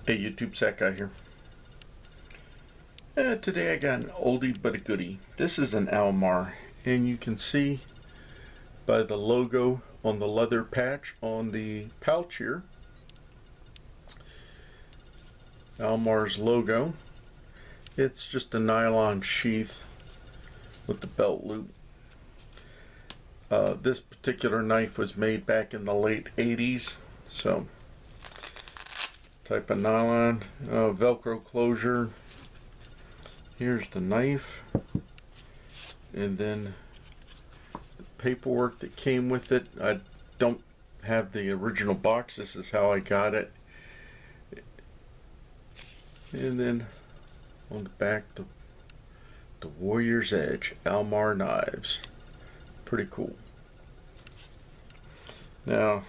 Hey YouTube, Sack Guy here. Today I got an oldie but a goodie. This is an ALMAR, and you can see by the logo on the leather patch on the pouch here, ALMAR's logo. It's just a nylon sheath with the belt loop. This particular knife was made back in the late 80s, so type of nylon, Velcro closure. Here's the knife, and then the paperwork that came with it. I don't have the original box. This is how I got it. And then on the back, the Warrior's Edge ALMAR knives. Pretty cool. Now,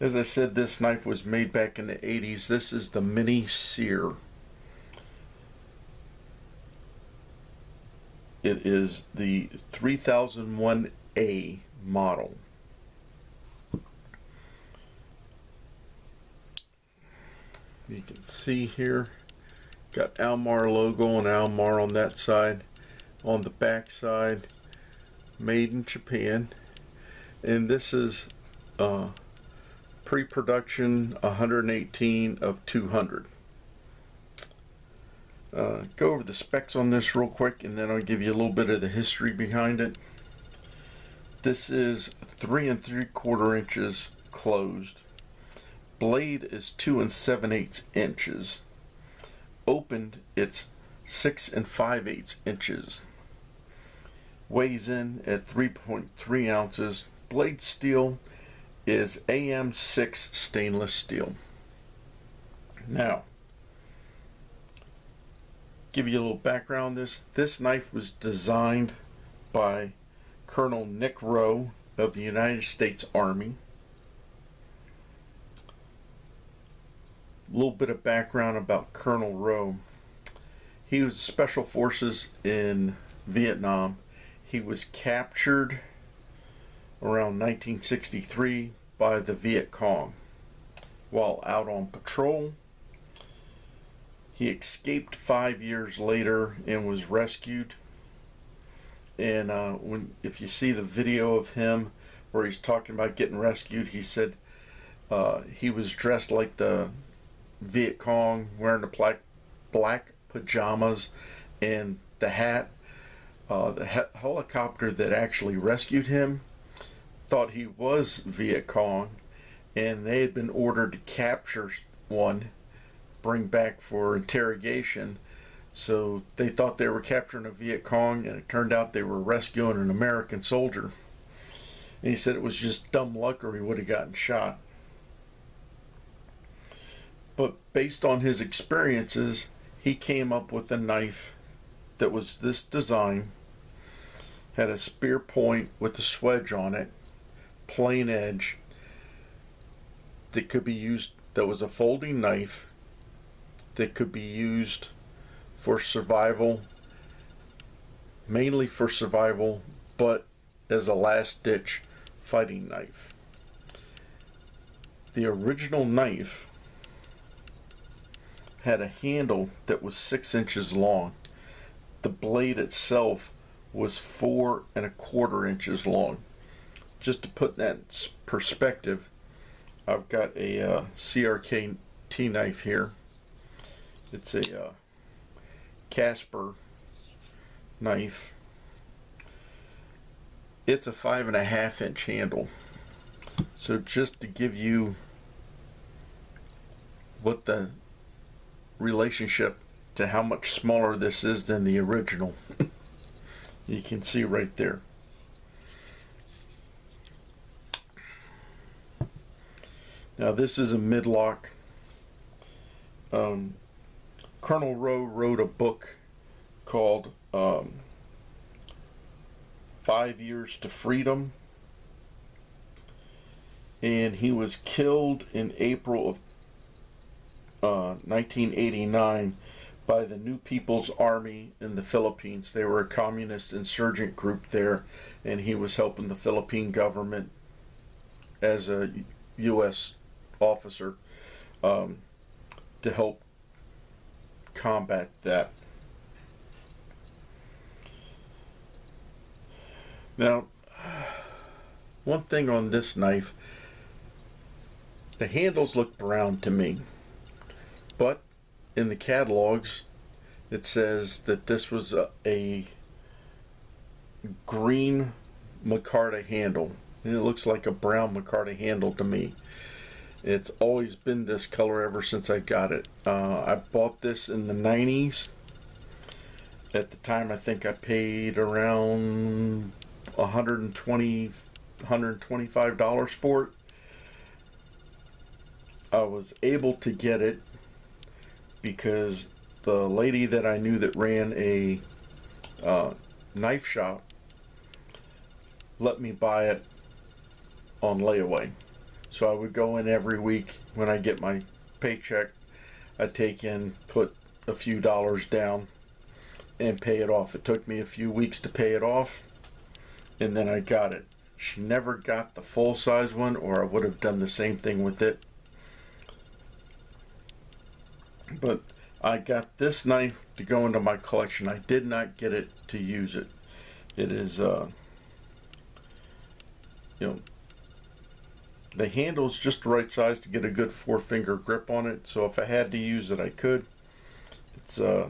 as I said, this knife was made back in the 80s. This is the Mini-SERE. It is the 3001A model. You can see here, got ALMAR logo and ALMAR on that side. On the back side, made in Japan. And this is pre-production 118 of 200. Go over the specs on this real quick, and then I'll give you a little bit of the history behind it. This is 3 3/4 inches closed. Blade is 2 7/8 inches. Opened, it's 6 5/8 inches. Weighs in at 3.3 ounces. Blade steel is AM6 stainless steel. Now, give you a little background on this. This knife was designed by Colonel Nick Rowe of the United States Army. A little bit of background about Colonel Rowe. He was Special Forces in Vietnam. He was captured around 1963 by the Viet Cong while out on patrol. He escaped 5 years later and was rescued. And if you see the video of him where he's talking about getting rescued, he said he was dressed like the Viet Cong, wearing the black pajamas and the hat. The helicopter that actually rescued him thought he was Viet Cong, and they had been ordered to capture one, bring back for interrogation. So they thought they were capturing a Viet Cong, and it turned out they were rescuing an American soldier. And he said it was just dumb luck, or he would have gotten shot. But based on his experiences, he came up with a knife that was this design, had a spear point with a swedge on it, plain edge, that could be used, that was a folding knife that could be used for survival, mainly for survival, but as a last-ditch fighting knife. The original knife had a handle that was 6 inches long. The blade itself was 4 1/4 inches long. Just to put that in perspective, I've got a CRKT knife here. It's a Casper knife. It's a 5 1/2 inch handle. So just to give you what the relationship to how much smaller this is than the original. You can see right there. Now this is a midlock. Colonel Rowe wrote a book called 5 Years to Freedom, and he was killed in April of 1989 by the New People's Army in the Philippines. They were a communist insurgent group there, and he was helping the Philippine government as a U.S. officer. to help combat that. Now, one thing on this knife, the handles look brown to me, but in the catalogs it says that this was a green micarta handle, and it looks like a brown micarta handle to me. It's always been this color ever since I got it. I bought this in the 90s. At the time, I think I paid around $125 for it. I was able to get it because the lady that I knew that ran a knife shop let me buy it on layaway. So I would go in every week when I get my paycheck. I'd take in, put a few dollars down, and pay it off. It took me a few weeks to pay it off, and then I got it. She never got the full size one, or I would have done the same thing with it. But I got this knife to go into my collection. I did not get it to use it. It is, the handle's just the right size to get a good 4-finger grip on it. So if I had to use it, I could. It's got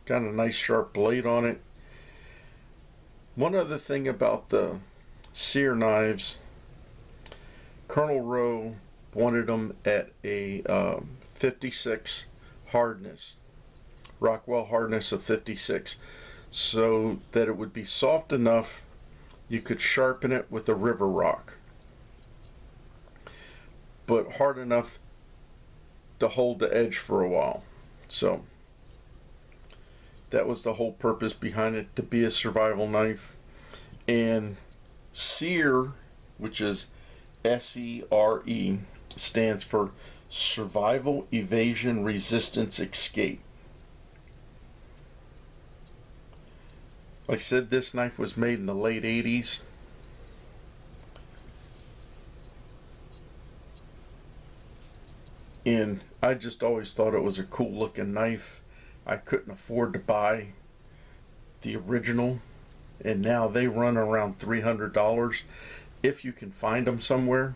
a nice sharp blade on it. One other thing about the SERE knives, Colonel Rowe wanted them at a 56 hardness, Rockwell hardness of 56, so that it would be soft enough you could sharpen it with a river rock, but hard enough to hold the edge for a while. So that was the whole purpose behind it, to be a survival knife. And SERE, which is SERE, stands for Survival, Evasion, Resistance, Escape. Like I said, this knife was made in the late 80s. And I just always thought it was a cool looking knife. I couldn't afford to buy the original, and now they run around $300 if you can find them somewhere.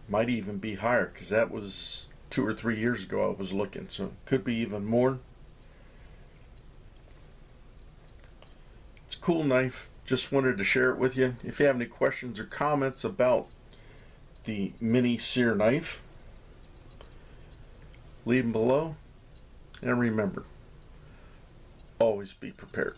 Might even be higher, because that was 2 or 3 years ago I was looking, so it could be even more. It's a cool knife. Just wanted to share it with you. If you have any questions or comments about the Mini-SERE knife, leave them below. And remember, always be prepared.